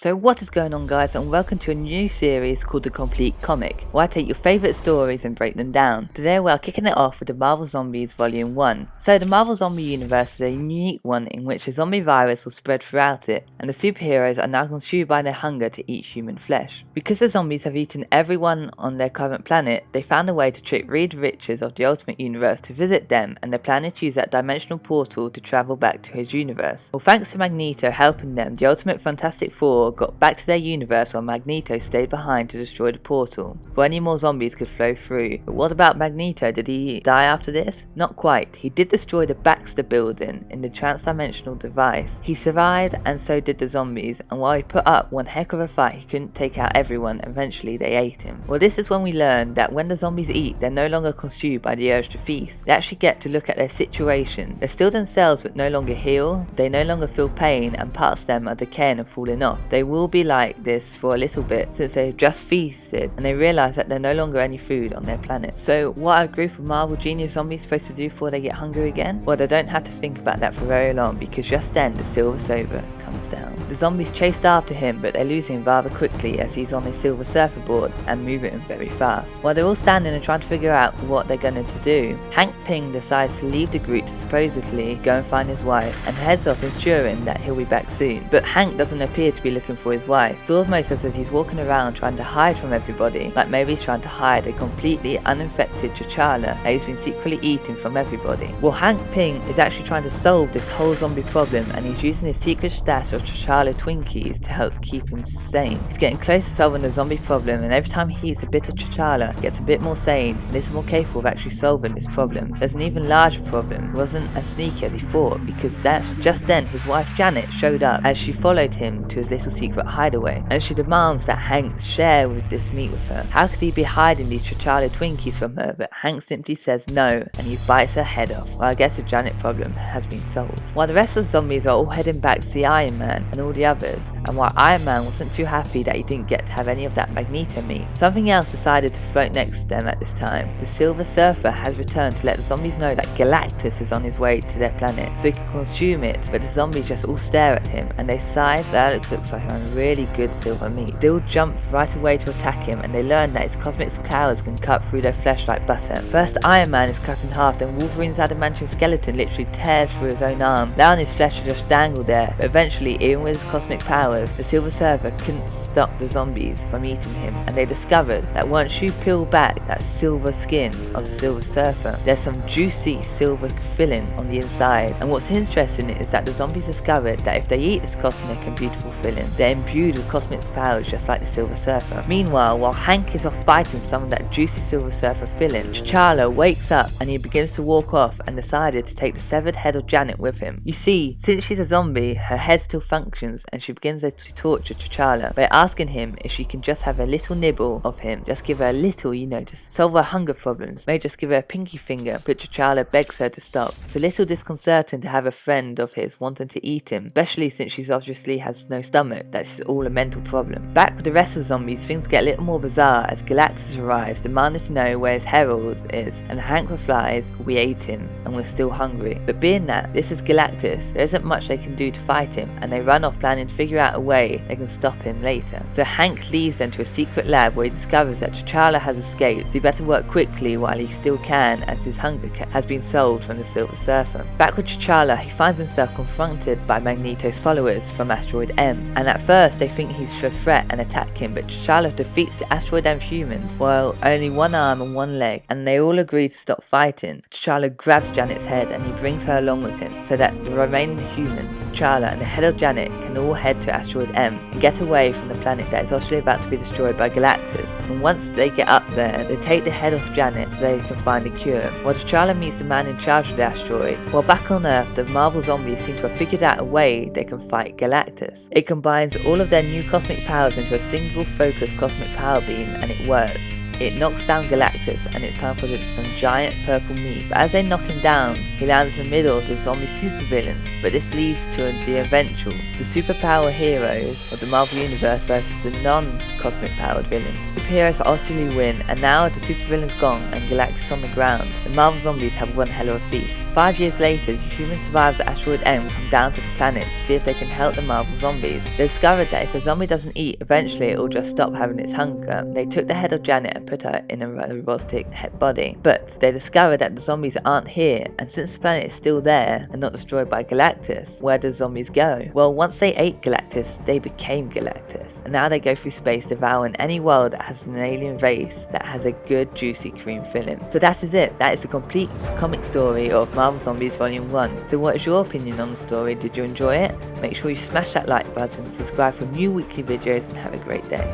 So what is going on, guys, and welcome to a new series called The Complete Comic, where I take your favourite stories and break them down. Today we are kicking it off with the Marvel Zombies Volume 1. So the Marvel Zombie universe is a unique one in which a zombie virus will spread throughout it, and the superheroes are now consumed by their hunger to eat human flesh. Because the zombies have eaten everyone on their current planet, they found a way to trick Reed Richards of the Ultimate Universe to visit them, and they're planning to use that dimensional portal to travel back to his universe. Well, thanks to Magneto helping them, the Ultimate Fantastic Four got back to their universe while Magneto stayed behind to destroy the portal, before any more zombies could flow through. But what about Magneto? Did he die after this? Not quite. He did destroy the Baxter building in the trans-dimensional device. He survived, and so did the zombies, and while he put up one heck of a fight, he couldn't take out everyone. Eventually they ate him. Well, this is when we learn that when the zombies eat, they're no longer consumed by the urge to feast. They actually get to look at their situation. They're still themselves but no longer heal. They no longer feel pain, and parts of them are decaying and falling off. They will be like this for a little bit since they've just feasted and they realise that they're no longer any food on their planet. So what are a group of Marvel Genius zombies supposed to do before they get hungry again? Well, they don't have to think about that for very long, because just then the Silver Surfer comes down. The zombies chased after him, but they lose him rather quickly as he's on his Silver Surfer board and moving very fast. While they're all standing and trying to figure out what they're going to do, Hank Pym decides to leave the group to supposedly go and find his wife, and heads off ensuring that he'll be back soon. But Hank doesn't appear to be looking for his wife. It's almost as if he's walking around trying to hide from everybody, like maybe he's trying to hide a completely uninfected T'Challa that he's been secretly eating from everybody. Well, Hank Pym is actually trying to solve this whole zombie problem, and he's using his secret stash of T'Challa Twinkies to help keep him sane. He's getting close to solving the zombie problem, and every time he eats a bit of T'Challa, he gets a bit more sane, a little more capable of actually solving this problem. There's an even larger problem. It wasn't as sneaky as he thought, because just then his wife Janet showed up as she followed him to his little secret hideaway, and she demands that Hank share with this meat with her. How could he be hiding these T'Challa Twinkies from her? But Hank simply says no, and he bites her head off. Well, I guess the Janet problem has been solved. While the rest of the zombies are all heading back to see Iron Man and all the others, and while Iron Man wasn't too happy that he didn't get to have any of that Magneto meat, something else decided to float next to them at this time. The Silver Surfer has returned to let the zombies know that Galactus is on his way to their planet, so he can consume it, but the zombies just all stare at him, and they sigh. That looks like a really good silver meat. They all jump right away to attack him, and they learn that his cosmic powers can cut through their flesh like butter. First, Iron Man is cut in half, then Wolverine's adamantium skeleton literally tears through his own arm, allowing his flesh to just dangle there. But eventually, even with his cosmic powers, the Silver Surfer couldn't stop the zombies from eating him, and they discovered that once you peel back that silver skin of the Silver Surfer, there's some juicy silver filling on the inside. And what's interesting is that the zombies discovered that if they eat this cosmic and beautiful filling, they're imbued with cosmic powers just like the Silver Surfer. Meanwhile, while Hank is off fighting for some of that juicy Silver Surfer filling, T'Challa wakes up and he begins to walk off and decided to take the severed head of Janet with him. You see, since she's a zombie, her head still functions, and she begins to torture T'Challa by asking him if she can just have a little nibble of him, just give her a little, just solve her hunger problems. Maybe just give her a pinky finger, but T'Challa begs her to stop. It's a little disconcerting to have a friend of his wanting to eat him, especially since she obviously has no stomach. That's all a mental problem. Back with the rest of the zombies, things get a little more bizarre as Galactus arrives, demanding to know where his herald is, and Hank replies, "We ate him, and we're still hungry." But being that this is Galactus, there isn't much they can do to fight him, and they run off planning to figure out a way they can stop him later. So Hank leads them to a secret lab where he discovers that T'Challa has escaped, so he better work quickly while he still can, as his hunger has been solved from the Silver Surfer. Back with T'Challa, he finds himself confronted by Magneto's followers from Asteroid M, and at first they think he's a threat and attack him, but T'Challa defeats the Asteroid M humans while only one arm and one leg, and they all agree to stop fighting. T'Challa grabs Janet's head and he brings her along with him so that the remaining humans, T'Challa and the head of Janet, can all head to Asteroid M and get away from the planet that is actually about to be destroyed by Galactus. And once they get up there, they take the head off Janet so they can find a cure. While T'Challa meets the man in charge of the asteroid, while back on Earth, the Marvel zombies seem to have figured out a way they can fight Galactus. It combines all of their new cosmic powers into a single focused cosmic power beam, and it works. it knocks down Galactus and it's time for some giant purple meat. But as they knock him down, he lands in the middle of the zombie supervillains. But this leads to the eventual, the superpower heroes of the Marvel Universe versus the non-cosmic powered villains. Superheroes ultimately win, and now the supervillains gone and Galactus on the ground, the Marvel zombies have one hell of a feast. 5 years later, the human survivors at Asteroid M come down to the planet to see if they can help the Marvel zombies. They discovered that if a zombie doesn't eat, eventually it will just stop having its hunger. They took the head of Janet and put her in a robotic head body. But they discovered that the zombies aren't here, and since the planet is still there and not destroyed by Galactus, where do zombies go? Well, once they ate Galactus, they became Galactus. And now they go through space devouring any world that has an alien race that has a good juicy cream filling. So that is it. That is the complete comic story of Marvel Zombies Volume 1. So what is your opinion on the story? Did you enjoy it? Make sure you smash that like button, subscribe for new weekly videos, and have a great day.